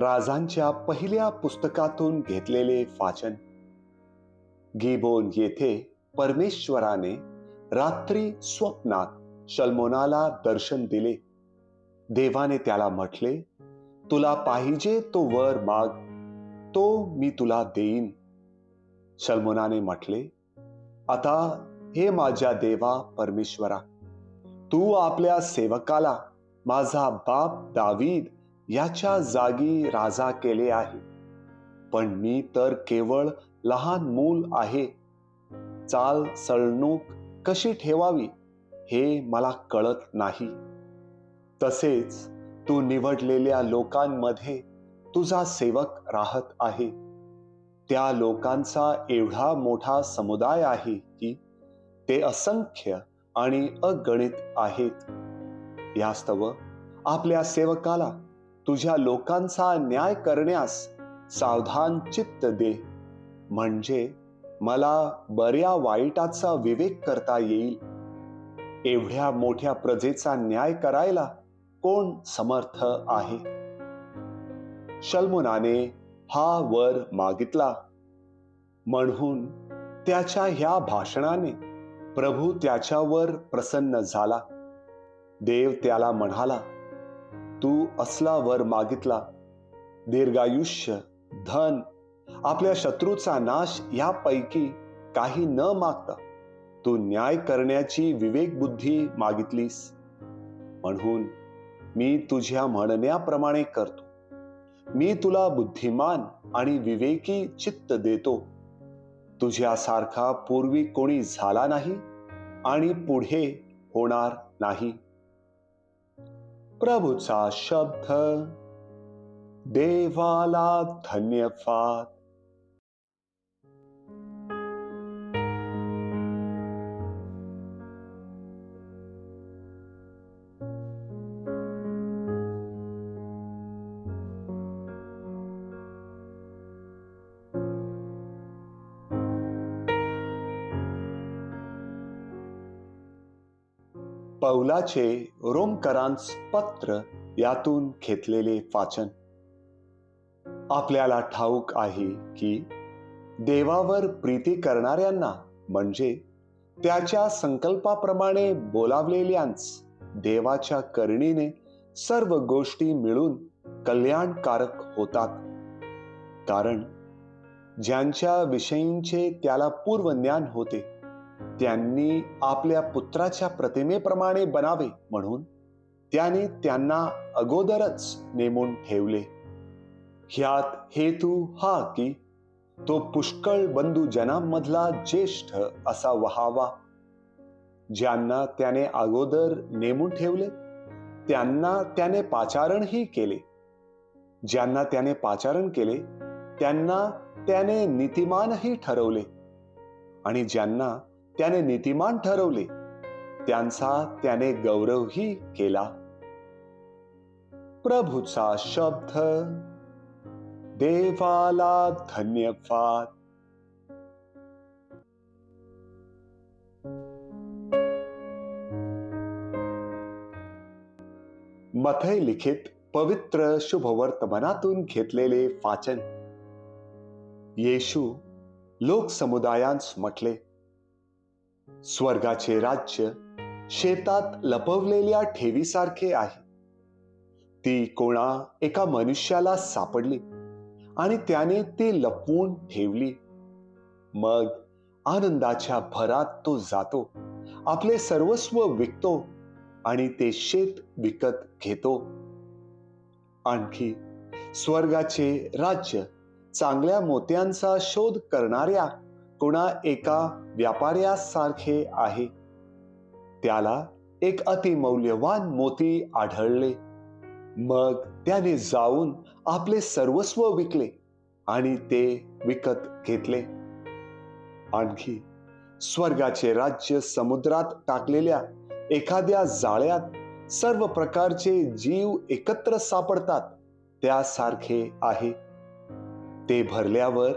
राजांच्या पहिल्या पुस्तकातून घेतलेले वाचन. गिबोन येथे परमेश्वराने रात्री स्वप्नात शल्मोनाला दर्शन दिले. देवाने त्याला म्हटले, तुला पाहिजे तो वर माग, तो मी तुला देईन. शल्मोनाने म्हटले, आता हे माझ्या देवा परमेश्वरा, तू आपल्या सेवकाला माझा बाप दावीद याच्या जागी राजा केले आहे, पण मी तर केवळ लहान मूल आहे. चाल सळणूक कशी ठेवावी हे मला कळत नाही. तसेच तू निवडलेल्या लोकांमध्ये तुझा सेवक राहत आहे. त्या लोकांचा एवढा मोठा समुदाय आहे की ते असंख्य आणि अगणित आहेत. यास्तव आपल्या सेवकाला तुझ्या लोकांचा न्याय करण्यास सावधान चित्त दे, म्हणजे मला बऱ्या वाईटाचा विवेक करता येईल. एवढ्या मोठ्या प्रजेचा न्याय करायला कोण समर्थ आहे? शल्मोनाने हा वर मागितला. म्हणून त्याच्या ह्या भाषणाने प्रभू त्याच्यावर प्रसन्न झाला. देव त्याला म्हणाला, तू असला वर मागितला, दीर्घायुष्य, धन, आपल्या शत्रूचा नाश यापैकी काही न मागता तू न्याय करण्याची विवेक बुद्धी मागितलीस. म्हणून मी तुझ्या म्हणण्याप्रमाणे करतो. मी तुला बुद्धिमान आणि विवेकी चित्त देतो. तुझ्यासारखा पूर्वी कोणी झाला नाही आणि पुढे होणार नाही. प्रभूचा शब्द. देवाला धन्यवाद. पौलाचे रोमकरांस पत्र यातून घेतलेले वाचन. आपल्याला ठाऊक आहे की देवावर प्रीती करणाऱ्यांना, म्हणजे त्याच्या संकल्पाप्रमाणे बोलावलेल्यांस देवाच्या करुणेने सर्व गोष्टी मिळून कल्याणकारक होतात. कारण ज्यांच्या विषयींचे त्याला पूर्वज्ञान होते, त्यांनी आपल्या पुत्राच्या प्रतिमेप्रमाणे बनावे म्हणून त्याने त्यांना अगोदरच नेमून ठेवले. ह्यात हेतू हा की तो पुष्कळ बंधुजनांमधला ज्येष्ठ असा व्हावा. ज्यांना त्याने अगोदर नेमून ठेवले त्यांना त्याने पाचारणही केले. ज्यांना त्याने पाचारण केले त्यांना त्याने नीतिमानही ठरवले. आणि ज्यांना त्याने नीतिमान ठरवले त्यांचा त्याने गौरवही केला. प्रभूचा शब्द. देवाला धन्यवाद. मथै लिखित पवित्र शुभवर्तमानातून घेतलेले वाचन. येशू लोकसमुदायांस म्हटले, स्वर्गाचे राज्य शेतात लपवलेल्या ठेवीसारखे आहे. ती कोणा एका मनुष्याला सापडली आणि त्याने ती लपवून ठेवली. मग आनंदाच्या भरात तो जातो, आपले सर्वस्व विकतो आणि ते शेत विकत घेतो. आणखी स्वर्गाचे राज्य चांगल्या मोत्यांचा शोध करणाऱ्या कोणा एका व्यापाऱ्यासारखे आहे. त्याला एक अतिमौल्यवान मोती आढळले. मग त्याने जाऊन आपले सर्वस्व विकले आणि ते विकत घेतले. आणखी स्वर्गाचे राज्य समुद्रात टाकलेल्या एखाद्या जाळ्यात सर्व प्रकारचे जीव एकत्र सापडतात त्यासारखे आहे. ते भरल्यावर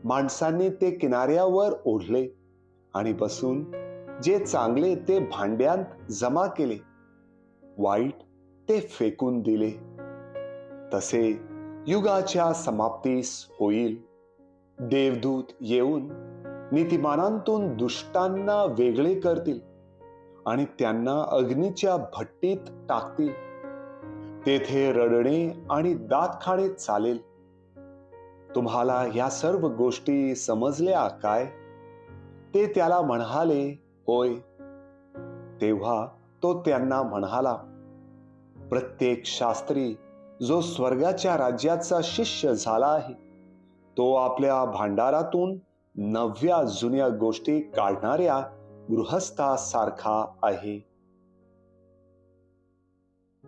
माणसांनी ते किनाऱ्यावर ओढले आणि बसून जे चांगले ते भांड्यांत जमा केले, वाईट ते फेकून दिले. तसे युगाच्या समाप्तीस होईल. देवदूत येऊन नीतिमानांतून दुष्टांना वेगळे करतील आणि त्यांना अग्नीच्या भट्टीत टाकतील. तेथे रडणे आणि दात खाणे चालेल. तुम्हाला या सर्व गोष्टी समजल्या काय? ते त्याला म्हणाले, होय. तेव्हा तो त्यांना म्हणाला, प्रत्येक शास्त्री जो स्वर्गाच्या राज्याचा शिष्य झाला आहे, तो आपल्या भांडारातून नव्या जुन्या गोष्टी काढणाऱ्या गृहस्थासारखा आहे.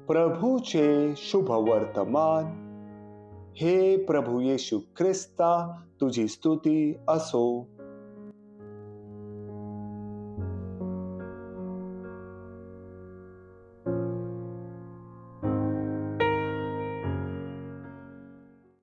प्रभूचे शुभ वर्तमान. हे प्रभू येशू ख्रिस्ता, तुझी स्तुती असो.